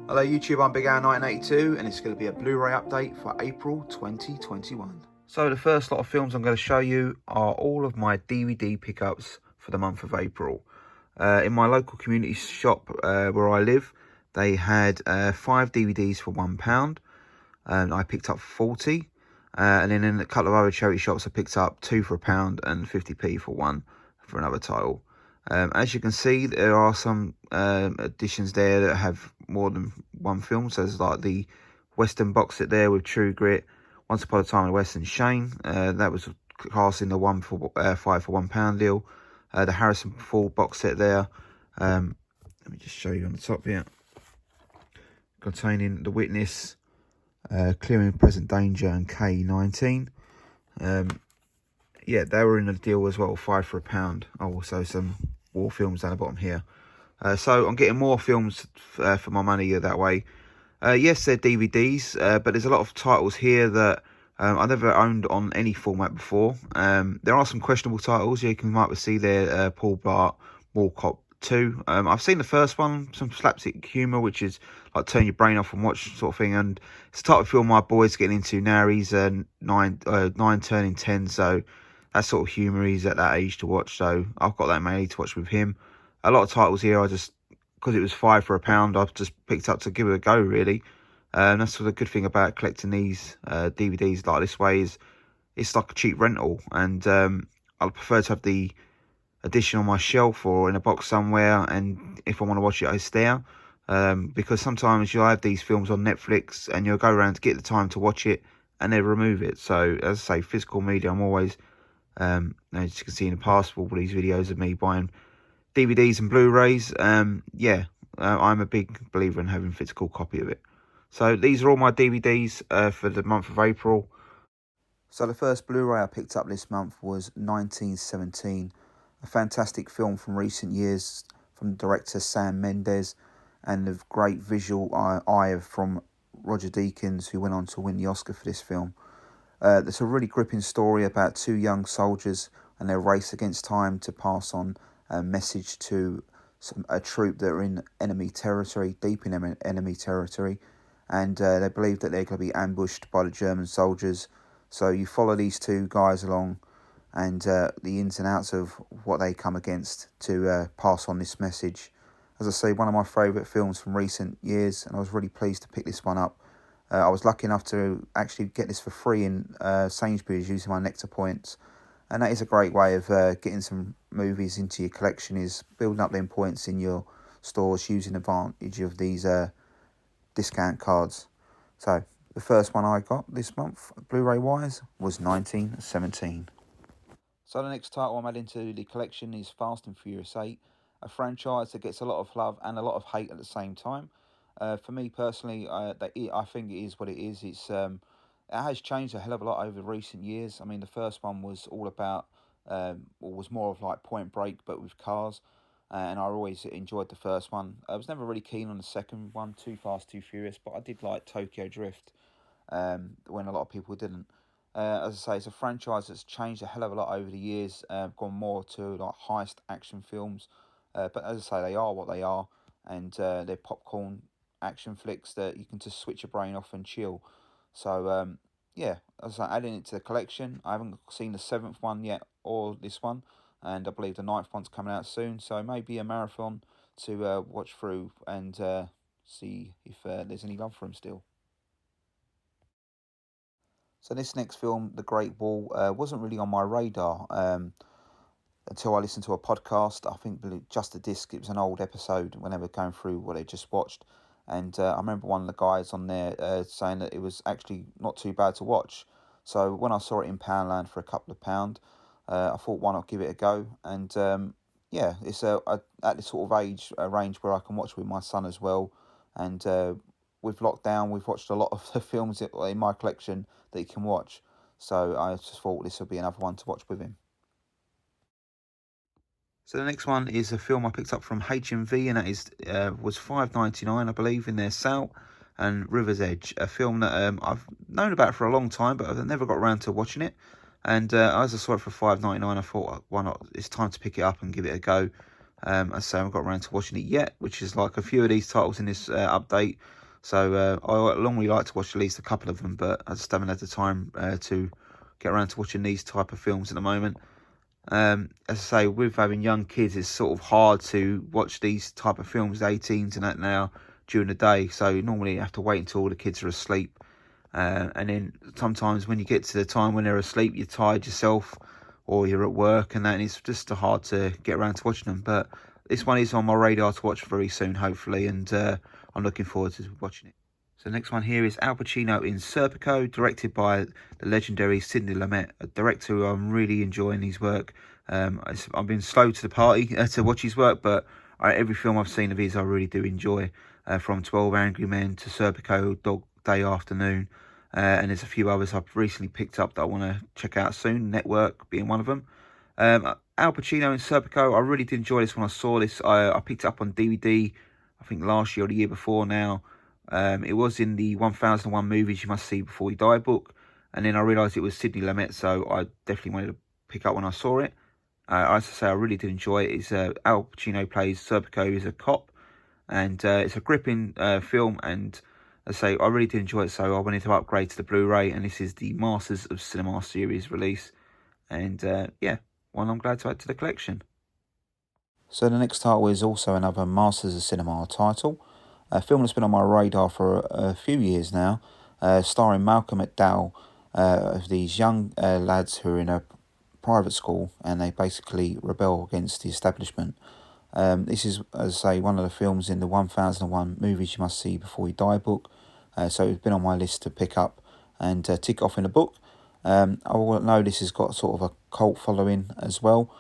Hello YouTube, I'm Big Al 1982 and it's going to be a Blu-ray update for April 2021. So the first lot of films I'm going to show you are all of my DVD pickups for the month of April. In my local community shop where I live, they had 5 DVDs for £1 and I picked up 40. And then in a couple of other charity shops I picked up 2 for £1 and 50p for one for another title. As you can see, there are some editions there that have more than one film. So there's like the Western box set there with True Grit, Once Upon a Time in the West and Shane. That was cast in the 5 for £1 deal. The Harrison Ford box set there. Let me just show you on the top here. Containing The Witness, Clearing Present Danger and K-19. Yeah, they were in the deal as well, 5 for £1. Also some war films down the bottom here. So I'm getting more films for my money that way. Yes, they're DVDs, but there's a lot of titles here that I've never owned on any format before. There are some questionable titles. You might see there, Paul Blart, Mall Cop 2. I've seen the first one, some slapstick humour, which is like turn your brain off and watch sort of thing. And it's the type of film my boy's getting into now. He's 9 turning 10, so that sort of humour he's at that age to watch. So I've got that mainly to watch with him. A lot of titles here, I just, because it was 5 for £1, I've just picked up to give it a go, really. That's sort of the good thing about collecting these DVDs like this way, is it's like a cheap rental. And I prefer to have the edition on my shelf or in a box somewhere, and if I want to watch it, it's there. Because sometimes you'll have these films on Netflix and you'll go around to get the time to watch it and they remove it. So as I say, physical media, I'm always, as you can see in the past, all these videos of me buying DVDs and Blu-rays. I'm a big believer in having a physical copy of it. So these are all my DVDs for the month of April. So the first Blu-ray I picked up this month was 1917, a fantastic film from recent years from director Sam Mendes, and the great visual eye from Roger Deakins, who went on to win the Oscar for this film. It's a really gripping story about 2 young soldiers and their race against time to pass on a message to a troop that are in enemy territory, deep in enemy territory, and they believe that they're going to be ambushed by the German soldiers. So you follow these 2 guys along and the ins and outs of what they come against to pass on this message. As I say, one of my favourite films from recent years, and I was really pleased to pick this one up. I was lucky enough to actually get this for free in Sainsbury's using my Nectar points. And that is a great way of getting some movies into your collection, is building up them points in your stores using advantage of these discount cards. So the first one I got this month, Blu-ray wise, was 1917. So the next title I'm adding to the collection is Fast and Furious 8, a franchise that gets a lot of love and a lot of hate at the same time. For me personally, I think it is what it is. It has changed a hell of a lot over recent years. I mean, the first one was all about, was more of like Point Break, but with cars. And I always enjoyed the first one. I was never really keen on the second one, Too Fast, Too Furious, but I did like Tokyo Drift, when a lot of people didn't. As I say, it's a franchise that's changed a hell of a lot over the years, gone more to like heist action films. But as I say, they are what they are, and they're popcorn action flicks that you can just switch your brain off and chill. So, yeah, as I say, adding it to the collection. I haven't seen the 7th one yet, or this one, and I believe the 9th one's coming out soon. So maybe a marathon to watch through and see if there's any love for him still. So this next film, The Great Wall, wasn't really on my radar until I listened to a podcast. I think Just a Disc, it was an old episode when they were going through what they just watched. And I remember one of the guys on there saying that it was actually not too bad to watch. So when I saw it in Poundland for a couple of £, I thought, why not give it a go? And yeah, it's at this sort of age range where I can watch with my son as well. And with lockdown, we've watched a lot of the films in my collection that he can watch. So I just thought this would be another one to watch with him. So the next one is a film I picked up from HMV, and that is was $5.99, I believe, in their Sal and Rivers Edge, a film that I've known about for a long time, but I've never got around to watching it. And as I saw it for $5.99, I thought, why not? It's time to pick it up and give it a go. As I say, I haven't got around to watching it yet, which is like a few of these titles in this update. So I normally like to watch at least a couple of them, but I just haven't had the time to get around to watching these type of films at the moment. As I say, with having young kids, it's sort of hard to watch these type of films, 18s and that now, during the day. So normally you have to wait until all the kids are asleep. And then sometimes when you get to the time when they're asleep, you're tired yourself, or you're at work and that, and it's just hard to get around to watching them. But this one is on my radar to watch very soon, hopefully, and I'm looking forward to watching it. So the next one here is Al Pacino in Serpico, directed by the legendary Sidney Lumet, a director who I'm really enjoying his work. I've been slow to the party to watch his work, but every film I've seen of his I really do enjoy, from 12 Angry Men to Serpico, Dog Day Afternoon, and there's a few others I've recently picked up that I want to check out soon, Network being one of them. Al Pacino in Serpico, I really did enjoy this when I saw this. I picked it up on DVD, I think last year or the year before now. It was in the 1001 Movies You Must See Before You Die book, and then I realised it was Sidney Lumet, so I definitely wanted to pick up when I saw it. As I say, I really did enjoy it. It's Al Pacino plays Serpico, who's a cop, and it's a gripping film, and as I say, I really did enjoy it, so I wanted to upgrade to the Blu-ray, and this is the Masters of Cinema series release, and yeah, one I'm glad to add to the collection. So the next title is also another Masters of Cinema title, a film that's been on my radar for a few years now, starring Malcolm McDowell, of these young lads who are in a private school and they basically rebel against the establishment. This is, as I say, one of the films in the 1001 Movies You Must See Before You Die book, so it's been on my list to pick up and tick off in the book. I know this has got sort of a cult following as well,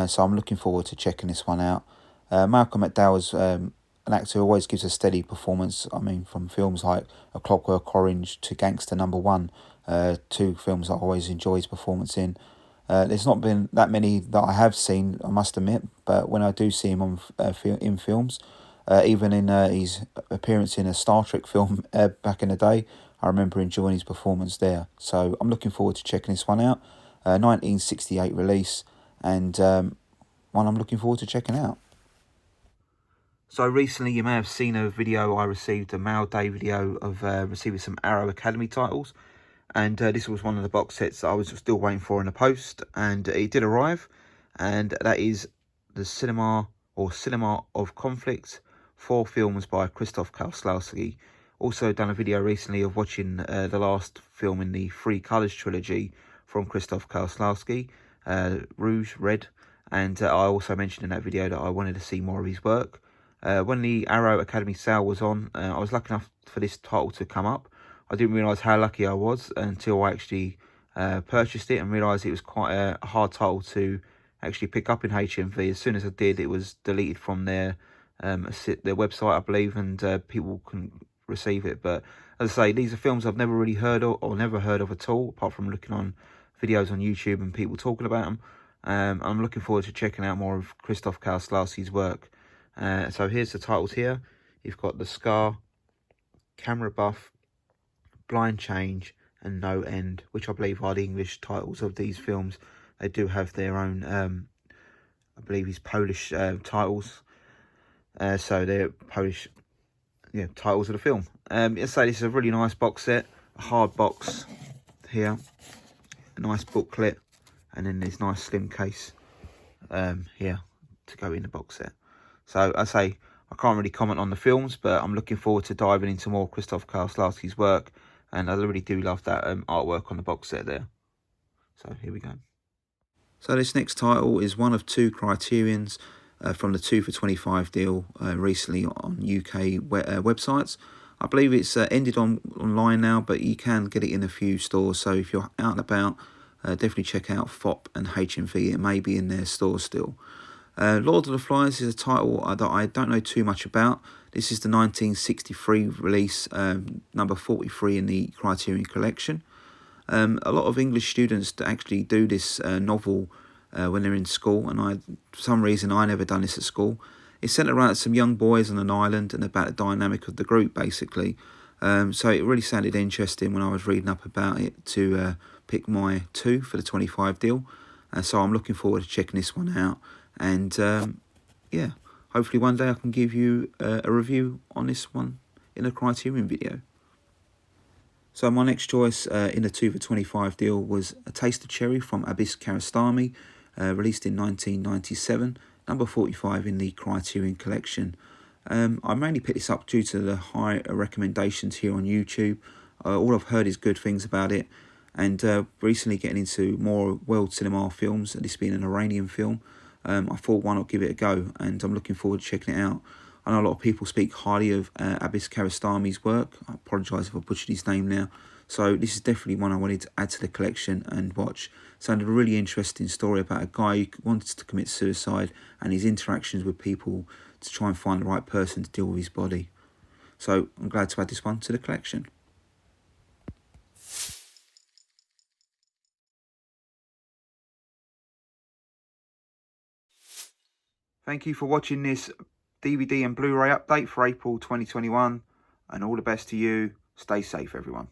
so I'm looking forward to checking this one out. Malcolm McDowell is an actor who always gives a steady performance. I mean, from films like A Clockwork Orange to Gangster Number One, two films I always enjoy his performance in. There's not been that many that I have seen, I must admit, but when I do see him on in films, even in his appearance in a Star Trek film back in the day, I remember enjoying his performance there. So I'm looking forward to checking this one out. 1968 release, and one I'm looking forward to checking out. So recently you may have seen a video I received, a Mail Day video of receiving some Arrow Academy titles. And this was one of the box sets that I was still waiting for in the post, and it did arrive, and that is the Cinema of Conflict, 4 films by Krzysztof Kieślowski. Also done a video recently of watching the last film in the Three Colours trilogy from Krzysztof Kieślowski, Rouge, Red, and I also mentioned in that video that I wanted to see more of his work. When the Arrow Academy sale was on, I was lucky enough for this title to come up. I didn't realise how lucky I was until I actually purchased it and realised it was quite a hard title to actually pick up in HMV. As soon as I did, it was deleted from their website, I believe, and people couldn't receive it. But as I say, these are films I've never really heard of, or never heard of at all, apart from looking on videos on YouTube and people talking about them. I'm looking forward to checking out more of Krzysztof Kieślowski's work. So here's the titles here. You've got The Scar, Camera Buff, Blind Change, and No End, which I believe are the English titles of these films. They do have their own, I believe these Polish titles. So they're Polish titles of the film. Let's say this is a really nice box set, a hard box here, a nice booklet, and then this nice slim case here to go in the box set. So I say I can't really comment on the films, but I'm looking forward to diving into more Krzysztof Kieślowski's work, and I really do love that artwork on the box set there. So here we go. So this next title is one of 2 Criterions from the 2 for 25 deal recently on UK websites. I believe it's ended online now, but you can get it in a few stores. So if you're out and about, definitely check out FOP and HMV. It may be in their stores still. Lord of the Flies is a title that I don't know too much about. This is the 1963 release, number 43 in the Criterion collection. A lot of English students actually do this novel when they're in school, and for some reason I never done this at school. It's centered around some young boys on an island and about the dynamic of the group, basically. So it really sounded interesting when I was reading up about it to pick my 2 for the 25 deal. So I'm looking forward to checking this one out. And yeah, hopefully one day I can give you a review on this one in a Criterion video. So my next choice in the 2 for 25 deal was A Taste of Cherry from Abyss Kiarostami, released in 1997, number 45 in the Criterion collection. I mainly picked this up due to the high recommendations here on YouTube. All I've heard is good things about it, and recently getting into more world cinema films, this being an Iranian film, I thought why not give it a go, and I'm looking forward to checking it out. I know a lot of people speak highly of Abyss Kiarostami's work. I apologise if I butchered his name now. So this is definitely one I wanted to add to the collection and watch. Sounded a really interesting story about a guy who wanted to commit suicide and his interactions with people to try and find the right person to deal with his body. So I'm glad to add this one to the collection. Thank you for watching this DVD and Blu-ray update for April 2021, and all the best to you. Stay safe, everyone.